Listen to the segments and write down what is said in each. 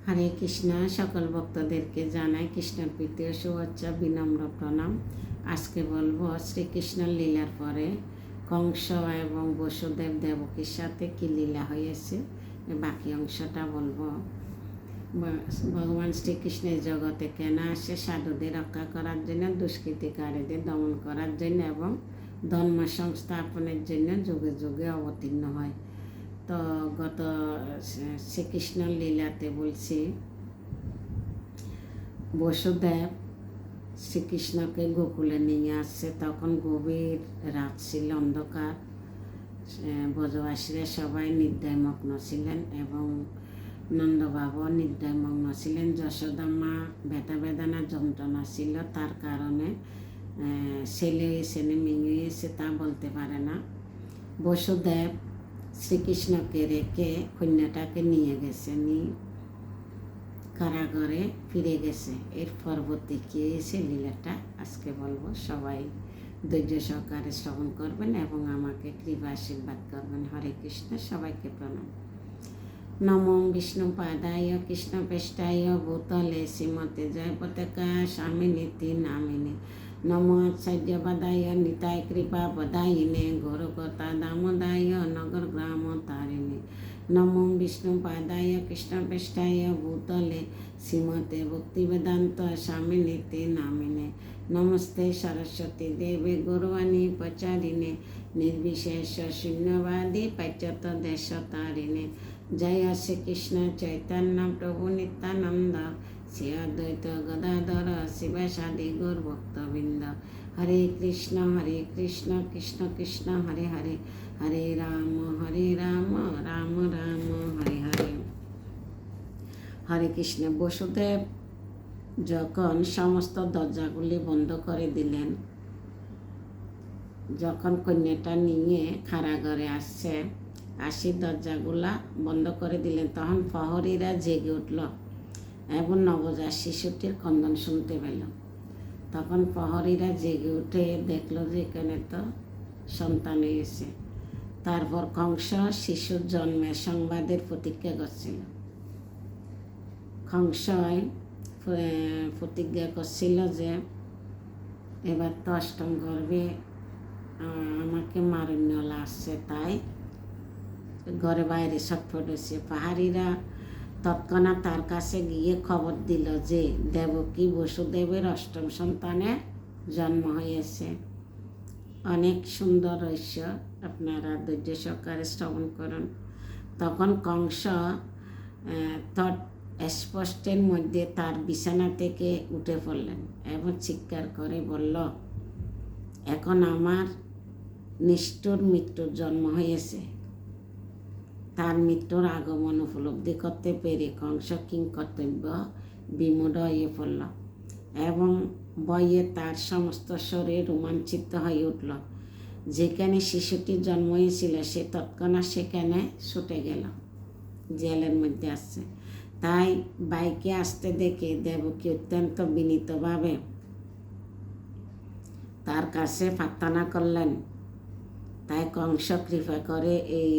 হরে কৃষ্ণ। সকল ভক্তদেরকে জানাই কৃষ্ণের প্রীতি ও শুভেচ্ছা, বিনম্র প্রণাম। আজকে বলবো শ্রীকৃষ্ণের লীলার পরে কংস এবং বসুদেব দেবকীর সাথে কী লীলা হয়েছে, বাকি অংশটা বলবো। ভগবান শ্রীকৃষ্ণের জগতে কেন আসে? সাধুদের রক্ষা করার জন্য, দুষ্কৃতিকারীদের দমন করার জন্য এবং ধর্ম সংস্থাপনের জন্য যুগে যুগে অবতীর্ণ হয়। তো গত শ্রীকৃষ্ণ লীলাতে বলছি, বসুদেব শ্রীকৃষ্ণকে গোকুলে নিয়ে আসছে। তখন গভীর রাত ছিল, অন্ধকার। ব্রজবাসীরা সবাই নিদ্রামগ্ন ছিলেন এবং নন্দবাবু নিদ্রামগ্ন ছিলেন। যশোদা মা ব্যথা বেদনা যন্ত্রণা ছিল, তার কারণে ছেলে এসে মেয়ে এসে তা বলতে পারে না। বসুদেব শ্রীকৃষ্ণকে রেখে কন্যাটাকে নিয়ে গেছে, কারাগারে ফিরে গেছে। এর পরবর্তী কী হয়েছে লীলাটা আজকে বলবো। সবাই ধৈর্য সহকারে শ্রবণ করবেন এবং আমাকে কৃপা আশীর্বাদ করবেন। হরে কৃষ্ণ। সবাইকে প্রণাম। নমো বিষ্ণু পাদায় কৃষ্ণ পেষ্টায় ভূতলে শ্রীমতে জয় পতাকা স্বামিনীতি নামিনী। নমো আচার্য বাদায় নিতায় কৃপা বদায়িনে গৌরকতা দামোদায় নগর গ্রাম তারিণী। নমো বিষ্ণু পাদায় কৃষ্ণ পেষ্টায় ভূতলে শ্রীমতে ভক্তিবেদান্ত স্বামিনীতি নামিনে। নমস্তে সরস্বতী দেবে গৌরবাণী প্রচারিণে নির্বিশেষ শূন্যবাদী পাশ্চাত্য দেশ তারিণে। জয় শ্রী কৃষ্ণ চৈতন্য প্রভু নিত্যানন্দ শ্রী অদ্বৈত গদাধর শিবাসাদি গৌর ভক্তবৃন্দ। হরে কৃষ্ণ কৃষ্ণ কৃষ্ণ হরে হরে, হরে রাম রাম রাম হরে হরে। হরে কৃষ্ণ। বসুদেব যখন সমস্ত দরজাগুলি বন্ধ করে দিলেন, যখন কন্যাটা নিয়ে কারাগারে আসছে, দরজাগুলা বন্ধ করে দিলেন, তখন প্রহরীরা জেগে উঠল এবং নবজাত শিশুটির ক্রন্দন শুনতে পেল। তখন প্রহরীরা জেগে উঠে দেখল যে এখানে তো সন্তান হয়েছে। তারপর কংস শিশুর জন্মের সংবাদের প্রতীক্ষা করছিল। কংস প্রতিজ্ঞা করছিল যে এবার তো অষ্টম গর্ভে আমাকে মারণ্যলা আসছে, তাই ঘরে বাইরে ছটফট হয়েছে। পাহাড়িরা তৎক্ষণাৎ তার কাছে গিয়ে খবর দিল যে দেবকী বসুদেবের অষ্টম সন্তানের জন্ম হয়েছে। অনেক সুন্দর রহস্য, আপনারা ধৈর্য সহকারে শ্রবণ করুন। তখন কংস স্পষ্টের মধ্যে তার বিছানা থেকে উঠে পড়লেন এবং চিৎকার করে বলল, এখন আমার নিষ্ঠুর মৃত্যুর জন্ম হয়েছে। তার মৃত্যুর আগমন উপলব্ধি করতে পেরে কংস কিংকর্তব্য বিমূঢ় হয়ে পড়ল এবং ভয়ে তার সমস্ত শরীর রোমাঞ্চিত হয়ে উঠল। যেখানে শিশুটির জন্ম হয়েছিল সে তৎক্ষণাৎ সেখানে ছুটে গেল, জেলের মধ্যে আসছে। তাই বাইকে আসতে দেখে দেবকী অত্যন্ত বিনীতভাবে তার কাছে প্রার্থনা করলেন। তাই কংস কৃপা করে এই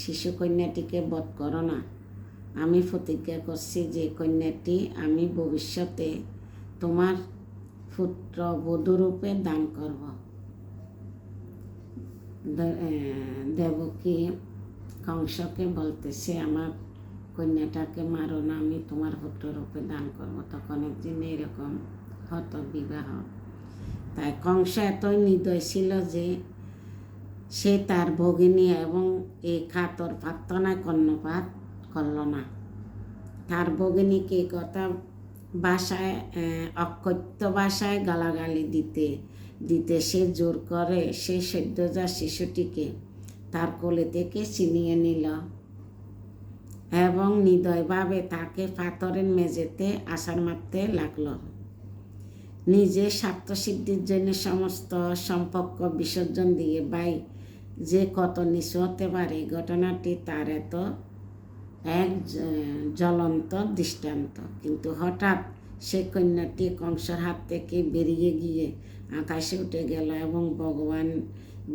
শিশু কন্যাটিকে বধ করো না। আমি প্রতিজ্ঞা করছি যে কন্যাটি আমি ভবিষ্যতে তোমার পুত্র বধূরূপে দান করব। দেবকী কংসকে বলতেছে, আমার কন্যাটাকে মারো না, আমি তোমার পুত্ররূপে দান করব। তখন একদিন এরকম হতো বিবাহ। তাই কংস এতই নির্দয় ছিল যে সে তার ভগিনী এবং এই কাতর প্রার্থনায় কর্ণপাত করল না। তার ভগিনীকে কথা ভাষায় অকথ্য ভাষায় গালাগালি দিতে সে জোর করে সে সদ্যজাত শিশুটিকে তার কোলে থেকে ছিনিয়ে নিল এবং নির্দয়ভাবে তাকে পাথরের মেঝেতে আছাড় মারতে লাগল। নিজের স্বার্থসিদ্ধির জন্য সমস্ত সম্পর্ক বিসর্জন দিয়ে ভাই যে কত নিচু হতে পারে, ঘটনাটি তার এত এক জ্বলন্ত দৃষ্টান্ত। কিন্তু হঠাৎ সে কন্যাটি কংসের হাত থেকে বেরিয়ে গিয়ে আকাশে উঠে গেল এবং ভগবান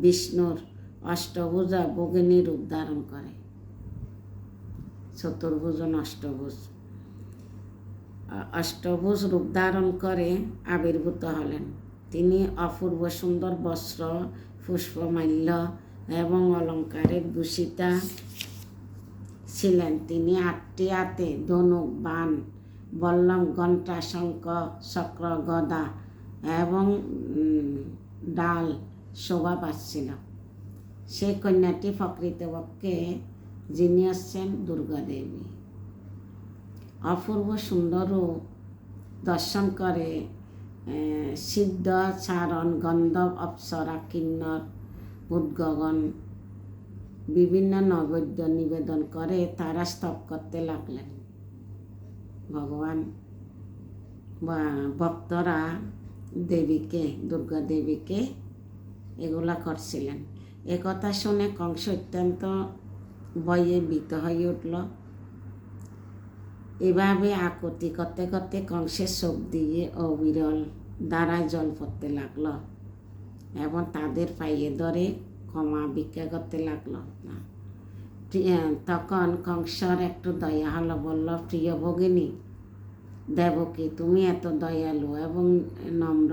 বিষ্ণুর অষ্টভুজা ভগিনী রূপ ধারণ করে। চতুর্ভুজ অষ্টভুজ অষ্টভুজ রূপ ধারণ করে আবির্ভূত হলেন। তিনি অপূর্ব সুন্দর বস্ত্র, পুষ্পমাল্য এবং অলঙ্কারে ভূষিতা ছিলেন। তিনি 8টি হাতে ধনুক, বাণ, বল্লম, ঘণ্টা, শঙ্খ, চক্র, গদা এবং ডাল শোভা পাচ্ছিল। সেই কন্যাটি প্রকৃতপক্ষে যিনি হচ্ছেন দুর্গা দেবী। অপূর্ব সুন্দর রূপ দর্শন করে সিদ্ধ, চারণ, গন্ধর্ব, অপ্সরা, কিন্নর, উদ্গগণ বিভিন্ন নৈবেদ্য নিবেদন করে তারা স্তব করতে লাগলেন। ভগবান ভক্তরা দেবীকে, দুর্গা দেবীকে এগুলা করছিলেন। একথা শুনে কংস অত্যন্ত ভয়ে ভীত হয়ে উঠল। এভাবে আকুতি করতে করতে কংসের চোখ দিয়ে অবিরল দ্বারায় জল পড়তে লাগলো এবং তাদের পাইয়ে ধরে ক্ষমা ভিক্ষা করতে লাগলো। তখন কংসর একটু দয়া হলো, বলল, প্রিয় ভগিনী দেবকী, তুমি এত দয়ালু এবং নম্র,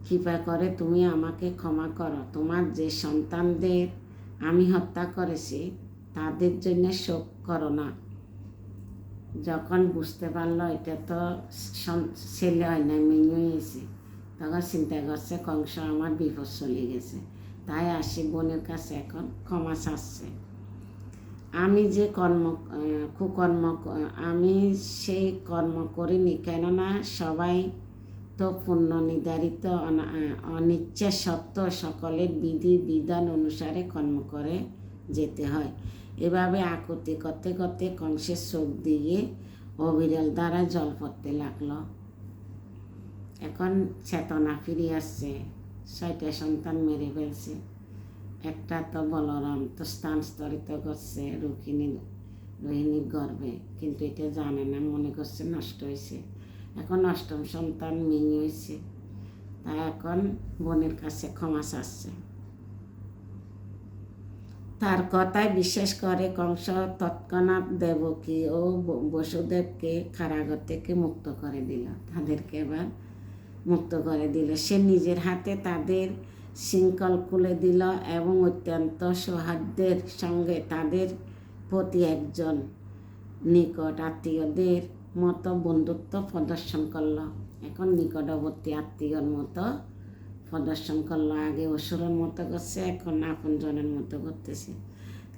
কৃপা করে তুমি আমাকে ক্ষমা করো। তোমার যে সন্তানদের আমি হত্যা করেছি তাদের জন্য শোক করো না। যখন বুঝতে পারলো এটা তো ছেলে হয় না, মেয়ে হয়েছে, তখন চিন্তা করছে কংস আমার বিপদ চলে গেছে, তাই আসি বোনের কাছে এখন ক্ষমা চাচ্ছে। আমি যে কুকর্ম আমি সেই কর্ম করিনি, কেননা সবাই তো পুণ্য নির্ধারিত অনিচ্ছা সত্য সকলের বিধি বিধান অনুসারে কর্ম করে যেতে হয়। এভাবে আকুতি করতে করতে কংসের চোখ দিয়ে অবিরল দ্বারা জল পড়তে লাগলো। এখন চেতনা ফিরে আসছে। 6টা সন্তান মেরে ফেলছে। একটা তো বলরাম তো স্থানান্তরিত করছে রোহিণীর গর্ভে, কিন্তু এটা জানে না, মনে করছে নষ্ট হয়েছে। এখন 8ম সন্তান মেয়ে হয়েছে, তাই এখন বোনের কাছে ক্ষমা চাচ্ছে। তার কথায় বিশ্বাস করে কংস তৎক্ষণাৎ দেবকী ও বসুদেবকে কারাগার থেকে মুক্ত করে দিল। তাদেরকে এবার মুক্ত করে দিল। সে নিজের হাতে তাদের শৃঙ্খল খুলে দিল এবং অত্যন্ত সৌহার্দ্যের সঙ্গে তাদের প্রতি একজন নিকট আত্মীয়দের মতো বন্ধুত্ব প্রদর্শন করলো। এখন নিকটবর্তী আত্মীয়র মতো প্রদর্শন করলো। আগে অসুরের মতো করছে, এখন আপনজনের মতো করতেছে।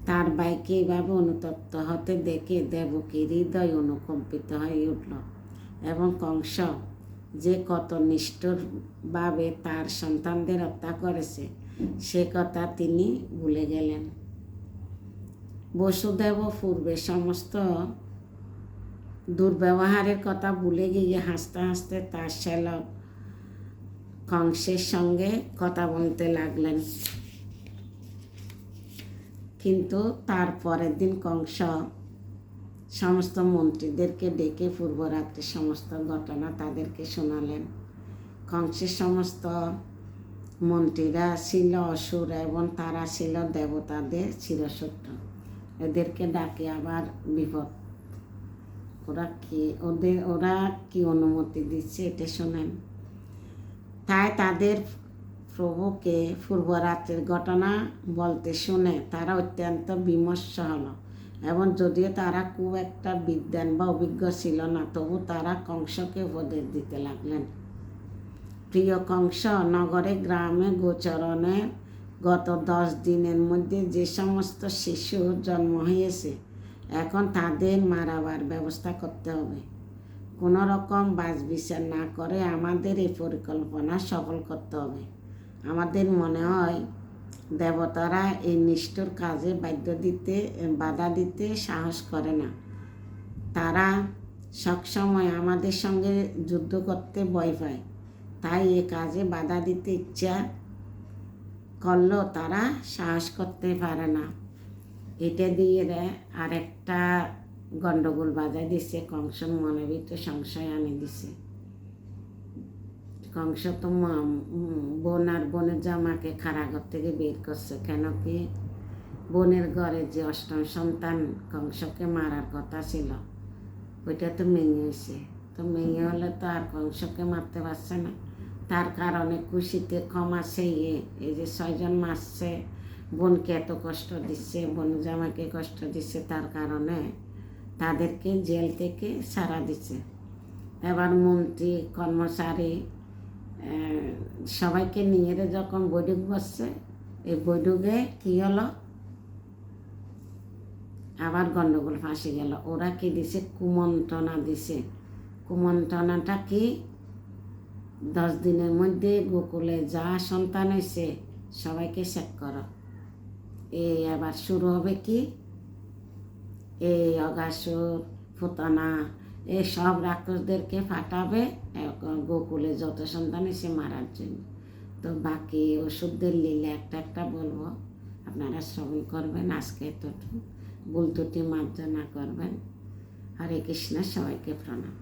তার ভাইকে এইভাবে অনুতপ্ত হতে দেখে দেবকীর হৃদয় অনুকম্পিত হয়ে উঠল এবং কংস যে কত নিষ্ঠুরভাবে তার সন্তানদের হত্যা করেছে সে কথা তিনি ভুলে গেলেন। বসুদেব পূর্বে সমস্ত দুর্ব্যবহারের কথা ভুলে গিয়ে হাসতে হাসতে তার শ্যালক কংসের সঙ্গে কথা বলতে লাগলেন। কিন্তু তার পরের দিন কংস সমস্ত মন্ত্রীদেরকে ডেকে পূর্বরাত্রির সমস্ত ঘটনা তাদেরকে শোনালেন। কংসের সমস্ত মন্ত্রীরা ছিল অসুর এবং তারা ছিল দেবতাদের চিরশত্রু। এদেরকে ডাকে আবার বিপদ। ওরা কি অনুমতি দিচ্ছে এটা শোনেন। তাই তাদের প্রভুকে পূর্বরাত্রির ঘটনা বলতে শুনে তারা অত্যন্ত বিমর্ষ হলো এবং যদিও তারা খুব একটা বিদ্বান বা অভিজ্ঞ ছিল না, তবু তারা কংসকে উপদেশ দিতে লাগলেন। প্রিয় কংস, নগরে গ্রামে গোচরণে গত 10 দিনের মধ্যে যে সমস্ত শিশু জন্ম হয়েছে এখন তাদের মারাবার ব্যবস্থা করতে হবে। কোনো রকম বাছবিচার না করে আমাদের এই পরিকল্পনা সফল করতে হবে। আমাদের মনে হয় দেবতারা এই নিষ্ঠুর কাজে বাধা দিতে সাহস করে না। তারা সবসময় আমাদের সঙ্গে যুদ্ধ করতে ভয় পায়, তাই এ কাজে বাধা দিতে ইচ্ছা করলেও তারা সাহস করতে পারে না। এটা দিয়ে আর একটা গণ্ডগোল বাজায় দিচ্ছে। কংসর মনে ভিতরে সংশয় আনে দিছে। কংস তো বোন আর বোনের জামাকে কারাগার থেকে বের করছে, কেন কি বোনের ঘরে যে 8ম সন্তান কংসকে মারার কথা ছিল ওইটা তো মেয়ে হয়েছে, তো মেয়ে হলে তো আর কংসকে মারতে পারছে না, তার কারণে খুশিতে ক্ষমা চেয়ে এই যে 6 জন মারছে, বোনকে এত কষ্ট দিচ্ছে, বোন জামাকে কষ্ট দিচ্ছে, তার কারণে তাদেরকে জেল থেকে ছাড়া দিচ্ছে। এবার মন্ত্রী কর্মচারী সবাইকে নিয়ে যখন বৈঠক বসছে, এই বৈঠকে কী হলো, আবার গণ্ডগোল ফাঁসে গেল। ওরা কি দিছে, কুমন্ত্রণা দিছে। কুমন্ত্রণাটা কি, 10 দিনের মধ্যে গোকুলে যা সন্তান হয়েছে সবাইকে শেষ করো। এই আবার শুরু হবে কি, এই অগাসুর, পুতনা, এই সব রাক্ষসদেরকে ফাটাবে গোকুলে যত সন্তান হয়েছে মারার জন্য। তো বাকি ওষুধদের লীলা একটা একটা বলবো, আপনারা শ্রবণ করবেন। আজকে এতটুকু, ভুল ত্রুটি মার্জনা করবেন। হরে কৃষ্ণ, সবাইকে প্রণাম।